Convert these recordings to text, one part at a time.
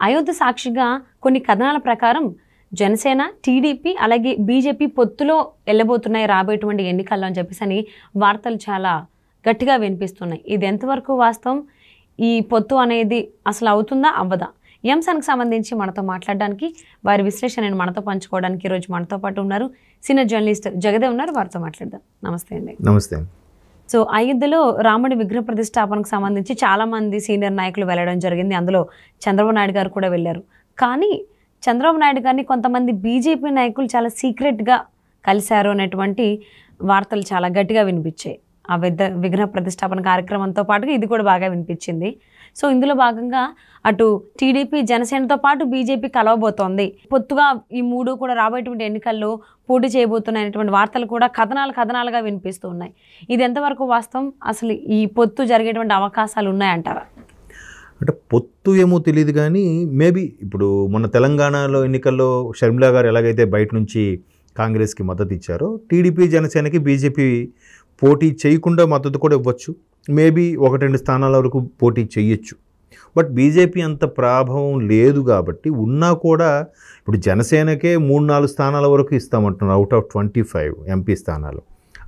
అయోధ్య సాక్షిగా కొన్ని కథనాల ప్రకారం జనసేన, టీడీపీ అలాగే బీజేపీ పొత్తులో వెళ్ళబోతున్నాయి రాబోయేటువంటి ఎన్నికల్లో అని చెప్పేసి వార్తలు చాలా గట్టిగా వినిపిస్తున్నాయి. ఇది ఎంతవరకు వాస్తవం? ఈ పొత్తు అనేది అసలు అవుతుందా అవ్వదా? ఈ అంశానికి సంబంధించి మనతో మాట్లాడడానికి, వారి విశ్లేషణను మనతో పంచుకోవడానికి ఈరోజు మనతో పాటు ఉన్నారు సీనియర్ జర్నలిస్ట్ జగదేవ్ ఉన్నారు. వారితో మాట్లాడదాం. నమస్తే అండి. నమస్తే. సో అయోధ్యలో రాముడి విగ్రహ ప్రతిష్టాపనకు సంబంధించి చాలామంది సీనియర్ నాయకులు వెళ్ళడం జరిగింది. అందులో చంద్రబాబు నాయుడు గారు కూడా వెళ్ళారు. కానీ చంద్రబాబు నాయుడు గారిని కొంతమంది బీజేపీ నాయకులు చాలా సీక్రెట్గా కలిశారు అనేటువంటి వార్తలు చాలా గట్టిగా వినిపించాయి. ఆ విగ్రహ ప్రతిష్టాపన కార్యక్రమంతో పాటుగా ఇది కూడా బాగా వినిపించింది. సో ఇందులో భాగంగా అటు టీడీపీ, జనసేనతో పాటు బీజేపీ కలవబోతోంది. పొత్తుగా ఈ మూడు కూడా రాబోయేటువంటి ఎన్నికల్లో పోటీ చేయబోతున్నటువంటి వార్తలు కూడా కథనాలుగా వినిపిస్తూ ఉన్నాయి. ఇది ఎంతవరకు వాస్తవం? అసలు ఈ పొత్తు జరిగేటువంటి అవకాశాలు ఉన్నాయంటారా? అంటే పొత్తు ఏమో తెలియదు కానీ మేబీ ఇప్పుడు మన తెలంగాణలో ఎన్నికల్లో షర్మిలా గారు ఎలాగైతే బయట నుంచి కాంగ్రెస్కి మద్దతు ఇచ్చారో, టీడీపీ, జనసేనకి బీజేపీ పోటీ చేయకుండా మద్దతు కూడా ఇవ్వచ్చు. మేబీ 1-2 స్థానాల వరకు పోటీ చేయొచ్చు. బట్ బీజేపీ అంత ప్రభావం లేదు కాబట్టి ఉన్నా కూడా ఇప్పుడు జనసేనకే 3-4 స్థానాల వరకు ఇస్తామంటున్నారు అవుట్ ఆఫ్ 25 ఎంపీ స్థానాలు.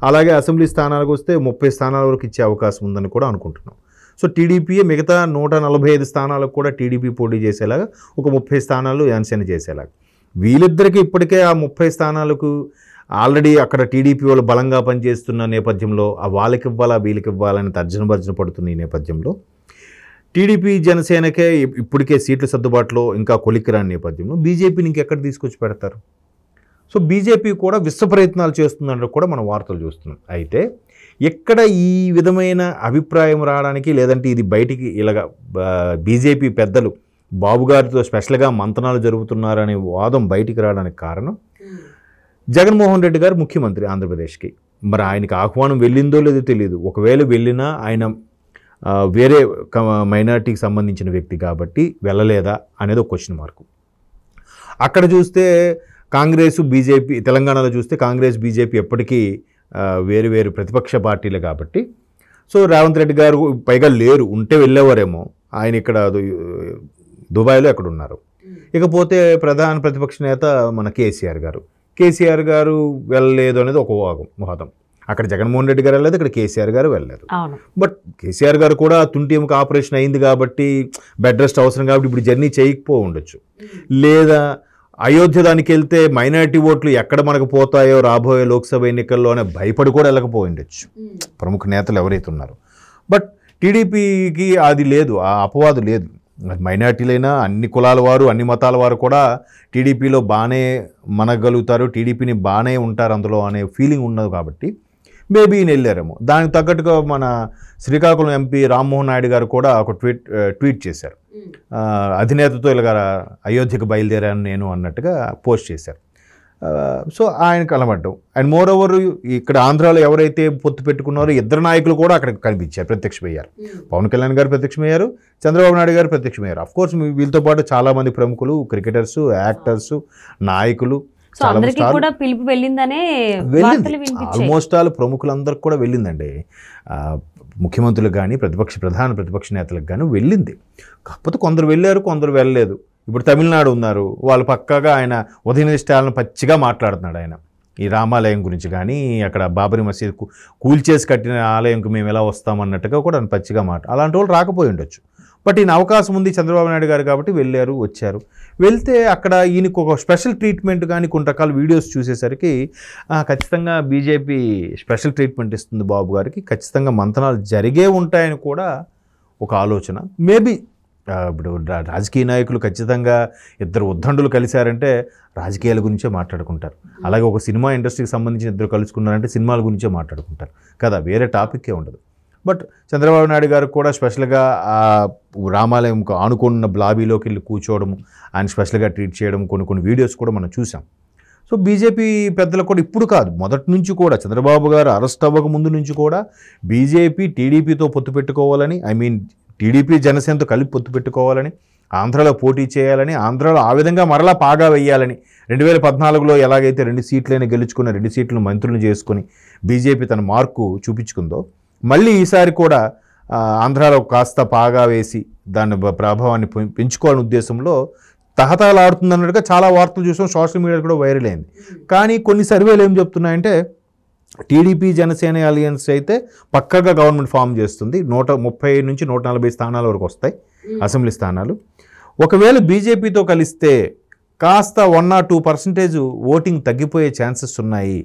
అలాగే అసెంబ్లీ స్థానాలకు వస్తే 30 స్థానాల వరకు ఇచ్చే అవకాశం ఉందని కూడా అనుకుంటున్నాం. సో టీడీపీ మిగతా 145 స్థానాలకు కూడా టీడీపీ పోటీ చేసేలాగా, ఒక 30 స్థానాలు జనసేన చేసేలాగా. వీళ్ళిద్దరికీ ఇప్పటికే ఆ 30 స్థానాలకు ఆల్రెడీ అక్కడ టీడీపీ వాళ్ళు బలంగా పనిచేస్తున్న నేపథ్యంలో వాళ్ళకి ఇవ్వాలా వీళ్ళకి ఇవ్వాలని తర్జన పడుతున్న ఈ నేపథ్యంలో టీడీపీ, జనసేనకే ఇప్పటికే సీట్ల సర్దుబాటులో ఇంకా కొలిక్కిరాని నేపథ్యంలో బీజేపీని ఇంకెక్కడ తీసుకొచ్చి పెడతారు? సో బీజేపీ కూడా విశ్వ ప్రయత్నాలు చేస్తుందంటే కూడా మనం వార్తలు చూస్తున్నాం. అయితే ఎక్కడ ఈ విధమైన అభిప్రాయం రావడానికి, లేదంటే ఇది బయటికి ఇలాగ బీజేపీ పెద్దలు బాబు గారితో స్పెషల్గా మంతనాలు జరుగుతున్నారనే వాదం బయటికి రావడానికి కారణం, జగన్మోహన్ రెడ్డి గారు ముఖ్యమంత్రి ఆంధ్రప్రదేశ్కి. మరి ఆయనకి ఆహ్వానం వెళ్ళిందో లేదో తెలియదు. ఒకవేళ వెళ్ళినా ఆయన వేరే మైనారిటీకి సంబంధించిన వ్యక్తి కాబట్టి వెళ్ళలేదా అనేది ఒక క్వశ్చన్ మార్కు. అక్కడ చూస్తే కాంగ్రెస్, బీజేపీ, తెలంగాణలో చూస్తే కాంగ్రెస్, బీజేపీ ఎప్పటికీ వేరు ప్రతిపక్ష పార్టీలే కాబట్టి సో రేవంత్ రెడ్డి గారు పైగా లేరు, ఉంటే వెళ్ళేవారేమో. ఆయన ఇక్కడ దుబాయ్లో ఎక్కడ ఉన్నారు. ఇకపోతే ప్రధాన ప్రతిపక్ష నేత మన కేసీఆర్ గారు వెళ్ళలేదు అనేది ఒక వాదం. అక్కడ జగన్మోహన్ రెడ్డి గారు వెళ్ళలేదు, ఇక్కడ కేసీఆర్ గారు వెళ్ళలేదు. బట్ కేసీఆర్ గారు కూడా తుంటి ఎముక ఆపరేషన్ అయింది కాబట్టి బెడ్ రెస్ట్ అవసరం కాబట్టి ఇప్పుడు జర్నీ చేయకపో ఉండొచ్చు. లేదా అయోధ్య దానికి వెళ్తే మైనారిటీ ఓట్లు ఎక్కడ మనకు పోతాయో రాబోయే లోక్సభ ఎన్నికల్లో అనే భయపడి కూడా వెళ్ళకపోయి ఉండొచ్చు ప్రముఖ నేతలు ఎవరైతే ఉన్నారో. బట్ టీడీపీకి అది లేదు, ఆ అపవాదు లేదు. మైనారిటీలైనా అన్ని కులాల వారు, అన్ని మతాల వారు కూడా టీడీపీలో బాగానే మనగలుగుతారు, టీడీపీని బాగానే ఉంటారు అందులో అనే ఫీలింగ్ ఉన్నది కాబట్టి మేబీ ఈయన వెళ్ళారేమో. దానికి తగ్గట్టుగా మన శ్రీకాకుళం ఎంపీ రామ్మోహన్ నాయుడు గారు కూడా ఒక ట్వీట్ చేశారు. అధినేతతో ఇలాగ అయోధ్యకు బయలుదేరాను నేను అన్నట్టుగా పోస్ట్ చేశారు. సో ఆయన కలవడ్డం. అండ్ మోర్ ఓవర్ ఇక్కడ ఆంధ్రాలో ఎవరైతే పొత్తు పెట్టుకున్నారో ఇద్దరు నాయకులు కూడా అక్కడ కనిపించారు, ప్రత్యక్షమయ్యారు. పవన్ కళ్యాణ్ గారు ప్రత్యక్షమయ్యారు, చంద్రబాబు నాయుడు గారు ప్రత్యక్షమయ్యారు. అఫ్కోర్స్ వీళ్ళతో పాటు చాలామంది ప్రముఖులు, క్రికెటర్సు, యాక్టర్స్, నాయకులు, ఆల్మోస్ట్ ఆల్ ప్రముఖులందరికి కూడా వెళ్ళిందండి. ముఖ్యమంత్రులకు కానీ ప్రధాన ప్రతిపక్ష నేతలకు కానీ వెళ్ళింది. కాకపోతే కొందరు వెళ్ళారు, కొందరు వెళ్ళలేదు. ఇప్పుడు తమిళనాడు ఉన్నారు, వాళ్ళు పక్కాగా ఆయన ఉదయనిష్టాలను పచ్చిగా మాట్లాడుతున్నాడు. ఆయన ఈ రామాలయం గురించి కానీ, అక్కడ బాబరీ మసీద్ కూల్చేసి కట్టిన ఆలయంకు మేము ఎలా వస్తామన్నట్టుగా కూడా ఆయన పచ్చిగా అలాంటి వాళ్ళు రాకపోయి ఉండొచ్చు. బట్ ఈయన అవకాశం ఉంది చంద్రబాబు నాయుడు గారు కాబట్టి వెళ్ళారు, వచ్చారు. వెళ్తే అక్కడ ఈయనకు ఒక స్పెషల్ ట్రీట్మెంట్ కానీ కొన్ని రకాల వీడియోస్ చూసేసరికి ఖచ్చితంగా బీజేపీ స్పెషల్ ట్రీట్మెంట్ ఇస్తుంది బాబు గారికి, ఖచ్చితంగా మంతనాలు జరిగే ఉంటాయని కూడా ఒక ఆలోచన. మేబీ ఇప్పుడు రాజకీయ నాయకులు ఖచ్చితంగా ఇద్దరు ఉద్దండులు కలిశారంటే రాజకీయాల గురించే మాట్లాడుకుంటారు. అలాగే ఒక సినిమా ఇండస్ట్రీకి సంబంధించిన ఇద్దరు కలుసుకున్నారంటే సినిమాల గురించే మాట్లాడుకుంటారు కదా, వేరే టాపిక్కే ఉండదు. బట్ చంద్రబాబు నాయుడు గారికి కూడా స్పెషల్గా రామాలయం ఆనుకున్న లాబీలోకి వెళ్ళి కూర్చోవడం, ఆయన స్పెషల్గా ట్రీట్ చేయడం కొన్ని వీడియోస్ కూడా మనం చూసాం. సో బీజేపీ పెద్దలు కూడా ఇప్పుడు కాదు, మొదటి నుంచి కూడా చంద్రబాబు గారు అరెస్ట్ అవ్వక ముందు నుంచి కూడా బీజేపీ టీడీపీతో పొత్తు పెట్టుకోవాలని, టీడీపీ జనసేనతో కలిపి పొత్తు పెట్టుకోవాలని, ఆంధ్రాలో పోటీ చేయాలని, ఆంధ్రాలో ఆ విధంగా మరలా పాగా వేయాలని, 2014లో ఎలాగైతే 2 సీట్లైనా గెలుచుకున్న 2 సీట్లను మంత్రులను చేసుకుని బీజేపీ తన మార్కు చూపించుకుందో, మళ్ళీ ఈసారి కూడా ఆంధ్రాలో కాస్త పాగా వేసి దాని ప్రభావాన్ని పెంచుకోవాలనే ఉద్దేశంలో తహతహలాడుతుందన్నట్టుగా చాలా వార్తలు చూసాం, సోషల్ మీడియాలో కూడా వైరల్ అయింది. కానీ కొన్ని సర్వేలు ఏం చెప్తున్నాయంటే టీడీపీ జనసేన అలియన్స్ అయితే పక్కగా గవర్నమెంట్ ఫామ్ చేస్తుంది, 130 నుంచి 140 స్థానాల వరకు వస్తాయి అసెంబ్లీ స్థానాలు. ఒకవేళ బీజేపీతో కలిస్తే కాస్త 1 or 2% ఓటింగ్ తగ్గిపోయే ఛాన్సెస్ ఉన్నాయి.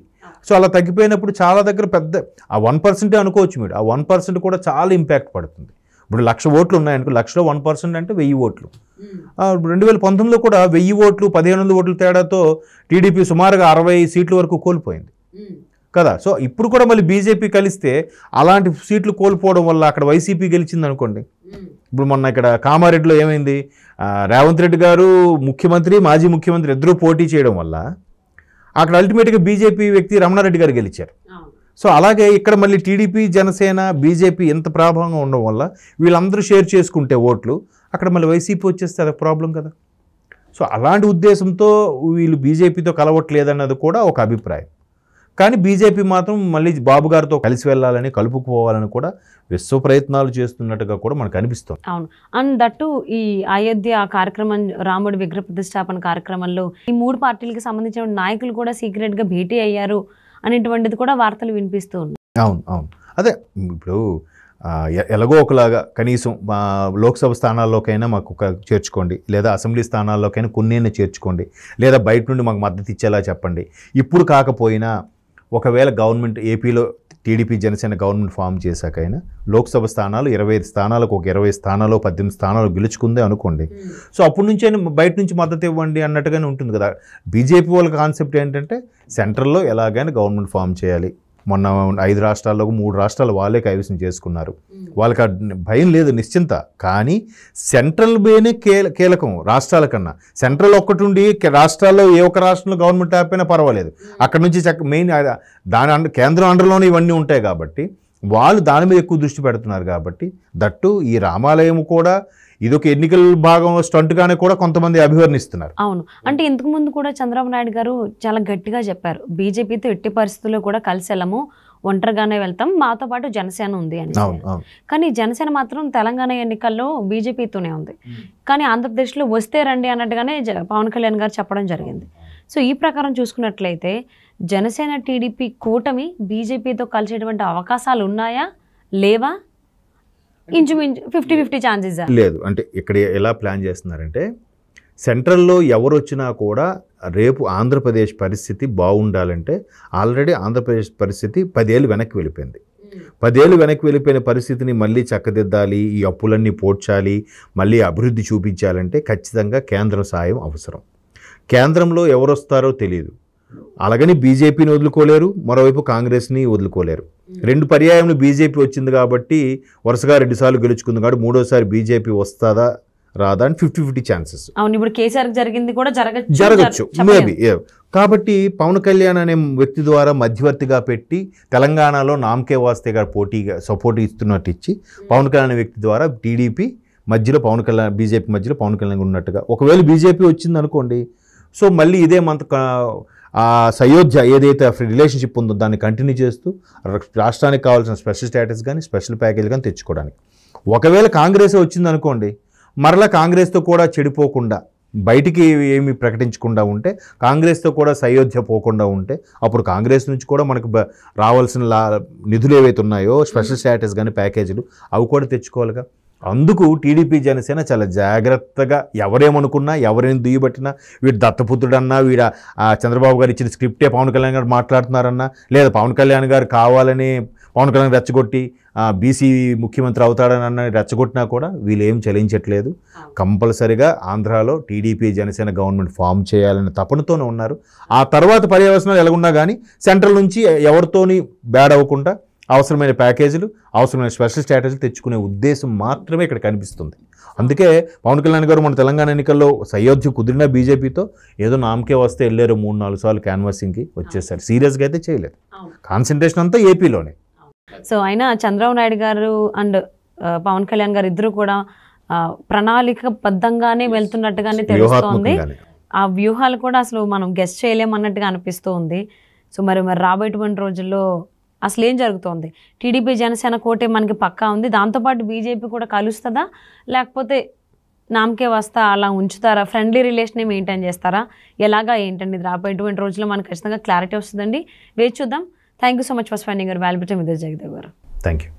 సో అలా తగ్గిపోయినప్పుడు చాలా దగ్గర పెద్ద ఆ 1% అనుకోవచ్చు మీరు, ఆ 1% కూడా చాలా ఇంపాక్ట్ పడుతుంది. ఇప్పుడు 1,00,000 ఓట్లు ఉన్నాయనుకో, 1,00,000లో 1% అంటే 1000 ఓట్లు. 2019లో కూడా 1000 ఓట్లు 1,500 ఓట్ల తేడాతో టీడీపీ సుమారుగా 60 సీట్ల వరకు కోల్పోయింది కదా. సో ఇప్పుడు కూడా మళ్ళీ బీజేపీ కలిస్తే అలాంటి సీట్లు కోల్పోవడం వల్ల అక్కడ వైసీపీ గెలిచింది అనుకోండి. ఇప్పుడు మొన్న ఇక్కడ కామారెడ్డిలో ఏమైంది, రేవంత్ రెడ్డి గారు ముఖ్యమంత్రి, మాజీ ముఖ్యమంత్రి ఇద్దరూ పోటీ చేయడం వల్ల అక్కడ అల్టిమేట్గా బీజేపీ వ్యక్తి రమణారెడ్డి గారు గెలిచారు. సో అలాగే ఇక్కడ మళ్ళీ టీడీపీ జనసేన బీజేపీ ఎంత ప్రభావంగా ఉండడం వల్ల వీళ్ళందరూ షేర్ చేసుకుంటే ఓట్లు అక్కడ మళ్ళీ వైసీపీ వచ్చేస్తే అది ప్రాబ్లం కదా. సో అలాంటి ఉద్దేశంతో వీళ్ళు బీజేపీతో కలవట్లేదన్నది కూడా ఒక అభిప్రాయం. కానీ బీజేపీ మాత్రం మళ్ళీ బాబు గారితో కలిసి వెళ్ళాలని, కలుపుకోవాలని కూడా విశ్వ ప్రయత్నాలు చేస్తున్నట్టుగా కూడా మనకు అనిపిస్తుంది. అవును. అండ్ దట్టు ఈ అయోధ్య కార్యక్రమం, రాముడి విగ్రహ ప్రతిష్టాపన కార్యక్రమంలో ఈ 3 పార్టీలకు సంబంధించిన నాయకులు కూడా సీక్రెట్గా భేటీ అయ్యారు అనేటువంటిది కూడా వార్తలు వినిపిస్తూ ఉన్నాయి. అవును అవును, అదే ఇప్పుడు ఎలాగో ఒకలాగా కనీసం లోక్సభ స్థానాల్లోకైనా మాకు చేర్చుకోండి, లేదా అసెంబ్లీ స్థానాల్లోకైనా కొన్నైనా చేర్చుకోండి, లేదా బయట నుండి మాకు మద్దతు ఇచ్చేలా చెప్పండి. ఇప్పుడు కాకపోయినా ఒకవేళ గవర్నమెంట్ ఏపీలో టీడీపీ జనసేన గవర్నమెంట్ ఫామ్ చేశాకైనా లోక్సభ స్థానాలు 25 స్థానాలకు ఒక 20 స్థానాలు 18 స్థానాలు గెలుచుకుందే అనుకోండి. సో అప్పటి నుంచే బయట నుంచి మద్దతు ఇవ్వండి అన్నట్టుగానే ఉంటుంది కదా. బీజేపీ వాళ్ళ కాన్సెప్ట్ ఏంటంటే సెంట్రల్లో ఎలాగైనా గవర్నమెంట్ ఫామ్ చేయాలి. మొన్న 5 రాష్ట్రాల్లో 3 రాష్ట్రాలు వాళ్ళే కైవసం చేసుకున్నారు, వాళ్ళకి భయం లేదు, నిశ్చింత. కానీ సెంట్రల్ బేనే కీలకం రాష్ట్రాల కన్నా. సెంట్రల్ ఒక్కటి ఉండి రాష్ట్రాల్లో ఏ ఒక్క రాష్ట్రంలో గవర్నమెంట్ ఆపినా పర్వాలేదు, అక్కడ నుంచి మెయిన్ దాని కేంద్రం అండర్లోనే ఇవన్నీ ఉంటాయి కాబట్టి వాళ్ళు దాని మీద ఎక్కువ దృష్టి పెడుతున్నారు. కాబట్టి దట్టు ఈ రామాలయం కూడా ఇదొక ఎన్నికల భాగం స్టంట్గానే కూడా కొంతమంది అభివర్ణిస్తున్నారు. అవును, అంటే ఇంతకు ముందు కూడా చంద్రబాబు నాయుడు గారు చాలా గట్టిగా చెప్పారు, బీజేపీతో ఎట్టి పరిస్థితుల్లో కూడా కలిసి వెళ్ళము, ఒంటరిగానే వెళ్తాం, మాతో పాటు జనసేన ఉంది అని. కానీ జనసేన మాత్రం తెలంగాణ ఎన్నికల్లో బీజేపీతోనే ఉంది, కానీ ఆంధ్రప్రదేశ్లో వస్తే రండి అన్నట్టుగానే పవన్ కళ్యాణ్ గారు చెప్పడం జరిగింది. సో ఈ ప్రకారం చూసుకున్నట్లయితే జనసేన టీడీపీ కూటమి బీజేపీతో కలిసేటువంటి అవకాశాలు ఉన్నాయా లేవా? ఇంచుమించు 50-50 ఛాన్సెస్ లేదు. అంటే ఇక్కడ ఎలా ప్లాన్ చేస్తున్నారంటే సెంట్రల్లో ఎవరు వచ్చినా కూడా రేపు ఆంధ్రప్రదేశ్ పరిస్థితి బాగుండాలంటే ఆల్రెడీ ఆంధ్రప్రదేశ్ పరిస్థితి 10 ఏళ్ళు వెనక్కి వెళ్ళిపోయింది. 10 ఏళ్ళు వెనక్కి వెళ్ళిపోయిన పరిస్థితిని మళ్ళీ చక్కదిద్దాలి, ఈ అప్పులన్నీ పోడ్చాలి, మళ్ళీ అభివృద్ధి చూపించాలంటే ఖచ్చితంగా కేంద్ర సాయం అవసరం. కేంద్రంలో ఎవరు వస్తారో తెలియదు. అలాగని బీజేపీని వదులుకోలేరు, మరోవైపు కాంగ్రెస్ని వదులుకోలేరు. 2 పర్యాయంలో బీజేపీ వచ్చింది కాబట్టి వరుసగా 2 సార్లు గెలుచుకుంది కాబట్టి మూడోసారి బీజేపీ వస్తుందా రాదా అని 50-50 ఛాన్సెస్. అవును, ఇప్పుడు కేసీఆర్ జరిగింది కూడా జరగచ్చు మేబీ. కాబట్టి పవన్ కళ్యాణ్ అనే వ్యక్తి ద్వారా మధ్యవర్తిగా పెట్టి తెలంగాణలో నామకే వాస్తేగా పోటీగా సపోర్ట్ ఇస్తున్నట్టు ఇచ్చి పవన్ కళ్యాణ్ అనే వ్యక్తి ద్వారా టీడీపీ మధ్యలో పవన్ కళ్యాణ్, బీజేపీ మధ్యలో పవన్ కళ్యాణ్ ఉన్నట్టుగా. ఒకవేళ బీజేపీ వచ్చింది అనుకోండి, సో మళ్ళీ ఇదే అయోధ్య ఏదైతే రిలేషన్షిప్ ఉందో దాన్ని కంటిన్యూ చేస్తూ రాష్ట్రానికి కావాల్సిన స్పెషల్ స్టేటస్ కానీ స్పెషల్ ప్యాకేజ్ కానీ తెచ్చుకోవడానికి. ఒకవేళ కాంగ్రెస్ వచ్చింది అనుకోండి, మరలా కాంగ్రెస్తో కూడా చెడిపోకుండా బయటికి ఏమి ప్రకటించకుండా ఉంటే, కాంగ్రెస్తో కూడా అయోధ్య పోకుండా ఉంటే అప్పుడు కాంగ్రెస్ నుంచి కూడా మనకు రావాల్సిన నిధులు ఏవైతే ఉన్నాయో స్పెషల్ స్టేటస్ కానీ ప్యాకేజీలు అవి కూడా తెచ్చుకోవాలిగా. అందుకు టీడీపీ జనసేన చాలా జాగ్రత్తగా ఎవరేమనుకున్నా, ఎవరేం దుయ్యబట్టినా, వీడు దత్తపుత్రుడన్నా, వీడ చంద్రబాబు గారు ఇచ్చిన స్క్రిప్టే పవన్ కళ్యాణ్ గారు మాట్లాడుతున్నారన్నా, లేదా పవన్ కళ్యాణ్ గారు కావాలని పవన్ కళ్యాణ్ రెచ్చగొట్టి బీసీ ముఖ్యమంత్రి అవుతాడని రెచ్చగొట్టినా కూడా వీళ్ళు ఏం చలించట్లేదు. కంపల్సరిగా ఆంధ్రాలో టీడీపీ జనసేన గవర్నమెంట్ ఫామ్ చేయాలనే తపనతోనే ఉన్నారు. ఆ తర్వాత పర్యవసనాలు ఎలాగున్నా కానీ సెంట్రల్ నుంచి ఎవరితోని బ్యాడ్ అవ్వకుండా అవసరమైన ప్యాకేజీలు, అవసరమైన స్పెషల్ స్ట్రాటజీలు తెచ్చుకునే ఉద్దేశం మాత్రమే ఇక్కడ కనిపిస్తుంది. అందుకే పవన్ కళ్యాణ్ గారు మన తెలంగాణ ఎన్నికల్లో అయోధ్య కుదిరిన బీజేపీతో ఏదో నామకే వస్తే వెళ్ళారు, 3-4 సార్లు క్యాన్వాసింగ్కి వచ్చేసారు. సీరియస్గా అయితే చేయలేదు, కాన్సన్ట్రేషన్ అంతా ఏపీలోనే. సో అయినా చంద్రబాబు నాయుడు గారు అండ్ పవన్ కళ్యాణ్ గారు ఇద్దరు కూడా ప్రణాళికబద్ధంగానే వెళ్తున్నట్టుగానే తెలుస్తోంది. ఆ వ్యూహాలు కూడా అసలు మనం గెస్ట్ చేయలేమన్నట్టుగా అనిపిస్తూ ఉంది. సో మరి రాబోయేటువంటి రోజుల్లో అసలు ఏం జరుగుతోంది? టీడీపీ జనసేన కోటే మనకి పక్కా ఉంది, దాంతోపాటు బీజేపీ కూడా కలుస్తుందా, లేకపోతే నామకే వస్తా అలా ఉంచుతారా, ఫ్రెండ్లీ రిలేషన్ మెయింటైన్ చేస్తారా, ఎలాగా ఏంటండి? ఇది రాబోయేటువంటి రోజుల్లో మనకు ఖచ్చితంగా క్లారిటీ వస్తుందండి. వేచి చూద్దాం. Thank you so much for spending your valuable time with Jagadev garu. Thank you.